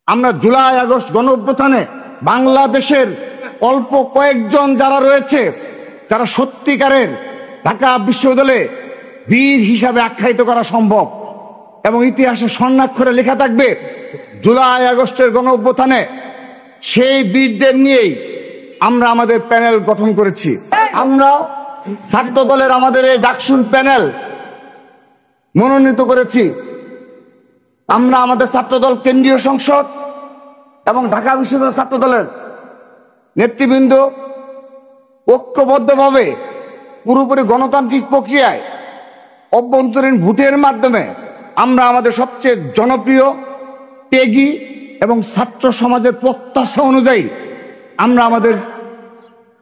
আমরা July August গণ অভ্যুত্থানে বাংলাদেশের অল্প কয়েকজন যারা রয়েছে, যারা সত্যিকারের ঢাকা বিশ্ববিদ্যালয়ে বীর হিসাবে আখ্যায়িত করা সম্ভব এবং ইতিহাসে স্বর্ণাক্ষরে লেখা থাকবে জুলাই আগস্টের গণ অভ্যুত্থানে সেই বীরদের নিয়েই আমরা আমাদের প্যানেল গঠন করেছি। আমরা ছাত্র দলের আমাদের এই ডাকসুর প্যানেল মনোনীত করেছি। আমরা আমাদের ছাত্রদল কেন্দ্রীয় সংসদ এবং ঢাকা বিশ্ববিদ্যালয় ছাত্র দলের নেতৃবৃন্দ ঐক্যবদ্ধভাবে পুরোপুরি গণতান্ত্রিক প্রক্রিয়ায় অভ্যন্তরীণ ভোটের মাধ্যমে আমরা আমাদের সবচেয়ে জনপ্রিয় ত্যাগী এবং ছাত্র সমাজের প্রত্যাশা অনুযায়ী আমরা আমাদের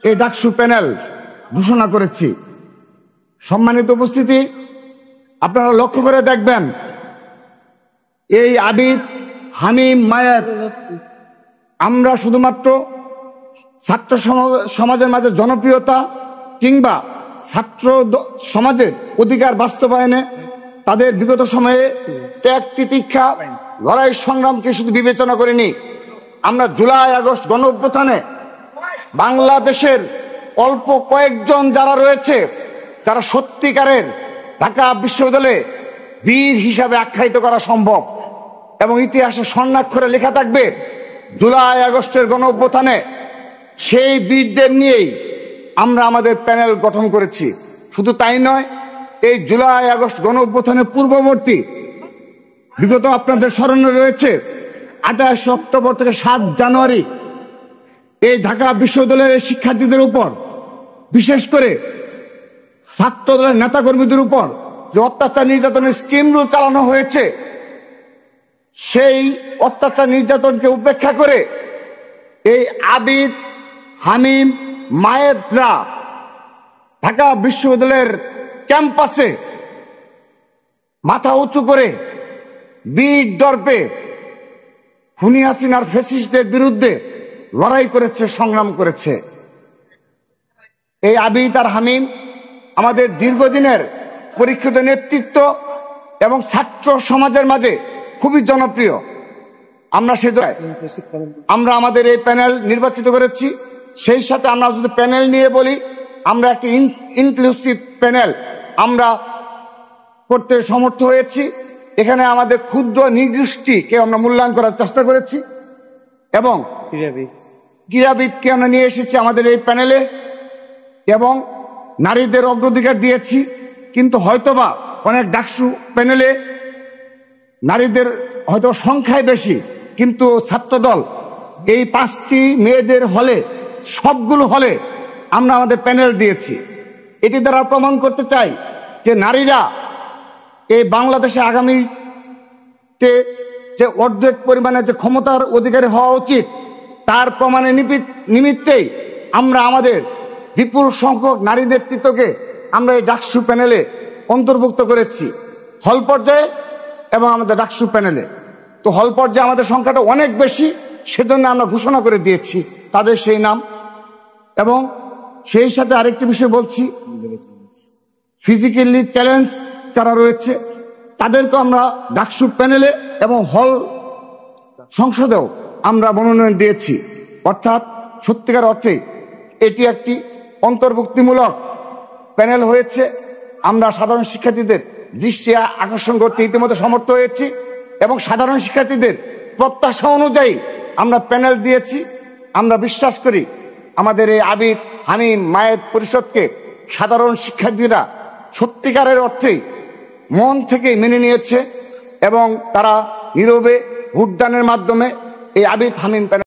এই ডাকসু প্যানেল ঘোষণা করেছি। সম্মানিত উপস্থিতি, আপনারা লক্ষ্য করে দেখবেন এই আবিদ, হামিম, মায়ের আমরা শুধুমাত্র ছাত্র সমাজের মাঝে জনপ্রিয়তা কিংবা ছাত্র সমাজের অধিকার বাস্তবায়নে তাদের বিগত সময়ে ত্যাগ তিতিক্ষা লড়াই সংগ্রামকে শুধু বিবেচনা করিনি। আমরা জুলাই আগস্ট গণ অভ্যুত্থানে বাংলাদেশের অল্প কয়েকজন যারা রয়েছে, যারা সত্যিকারের ঢাকা বিশ্ববিদ্যালয়ে বীর হিসাবে আখ্যায়িত করা সম্ভব এবং ইতিহাসে স্বর্ণাক্ষরে লেখা থাকবে জুলাই আগস্টের গণ অভ্যুত্থানে সেই বীরদের নিয়েই আমরা আমাদের প্যানেল গঠন করেছি। শুধু তাই নয়, এই জুলাই আগস্ট গণ অভ্যুত্থানের পূর্ববর্তী বিগত আপনাদের স্মরণে রয়েছে 28 অক্টোবর থেকে 7 জানুয়ারি এই ঢাকা বিশ্ববিদ্যালয়ের শিক্ষার্থীদের উপর, বিশেষ করে ছাত্র দলের নেতাকর্মীদের উপর যে অত্যাচার নির্যাতনের স্টিম রুল চালানো হয়েছে, সেই অত্যাচার নির্যাতনকে উপেক্ষা করে এই আবিদ, হামিম, মায়েদরা ঢাকা বিশ্ববিদ্যালয়ের ক্যাম্পাসে মাথা উঁচু করে বীর দর্পে খুনি হাসিনার ফ্যাসিস্টদের বিরুদ্ধে লড়াই করেছে, সংগ্রাম করেছে। এই আবিদ আর হামিম আমাদের দীর্ঘদিনের পরীক্ষিত নেতৃত্ব এবং ছাত্র সমাজের মাঝে খুবই জনপ্রিয়। আমরা আমাদের এই প্যানেল নির্বাচিত করেছি। সেই সাথে আমরা যদি প্যানেল নিয়ে বলি, আমরা একটি ইনক্লুসিভ প্যানেল আমরা করতে সমর্থ হয়েছি। এখানে আমাদের ক্ষুদ্র নিগোষ্ঠীকে আমরা মূল্যায়ন করার চেষ্টা করেছি এবং ক্রীড়াবিদকে আমরা নিয়ে এসেছি আমাদের এই প্যানেলে এবং নারীদের অগ্রাধিকার দিয়েছি। কিন্তু হয়তোবা অনেক ডাকসু প্যানেলে নারীদের হয়তো সংখ্যায় বেশি, কিন্তু ছাত্রদল এই 5টি মেয়েদের হলে সবগুলো হলে আমরা আমাদের প্যানেল দিয়েছি। এটি দ্বারা প্রমাণ করতে চাই যে নারীরা এই বাংলাদেশে আগামীতে যে অর্ধেক পরিমাণে যে ক্ষমতার অধিকারী হওয়া উচিত, তার প্রমাণের নিমিত্তেই আমরা আমাদের বিপুল সংখ্যক নারী নেতৃত্বকে আমরা এই ডাকসু প্যানেলে অন্তর্ভুক্ত করেছি, হল পর্যায়ে এবং আমাদের ডাকসু প্যানেলে। তো হল পর্যায়ে আমাদের সংখ্যাটা অনেক বেশি, সেজন্য আমরা ঘোষণা করে দিয়েছি তাদের সেই নাম। এবং সেই সাথে আরেকটি বিষয় বলছি, ফিজিক্যালি চ্যালেঞ্জ যারা রয়েছে তাদেরকে আমরা ডাকসু প্যানেলে এবং হল সংসদেও আমরা মনোনয়ন দিয়েছি। অর্থাৎ সত্যিকার অর্থে এটি একটি অন্তর্ভুক্তিমূলক প্যানেল হয়েছে। আমরা সাধারণ শিক্ষার্থীদের দৃষ্টি আকর্ষণ করতে ইতিমধ্যে সমর্থ হয়েছি এবং সাধারণ শিক্ষার্থীদের প্রত্যাশা অনুযায়ী আমরা প্যানেল দিয়েছি। আমরা বিশ্বাস করি আমাদের এই আবিদ, হামিম, মায়েদ পরিষদকে সাধারণ শিক্ষার্থীরা সত্যিকারের অর্থেই মন থেকে মেনে নিয়েছে এবং তারা নীরবে ভোটদানের মাধ্যমে এই আবিদ, হামিম প্যানেল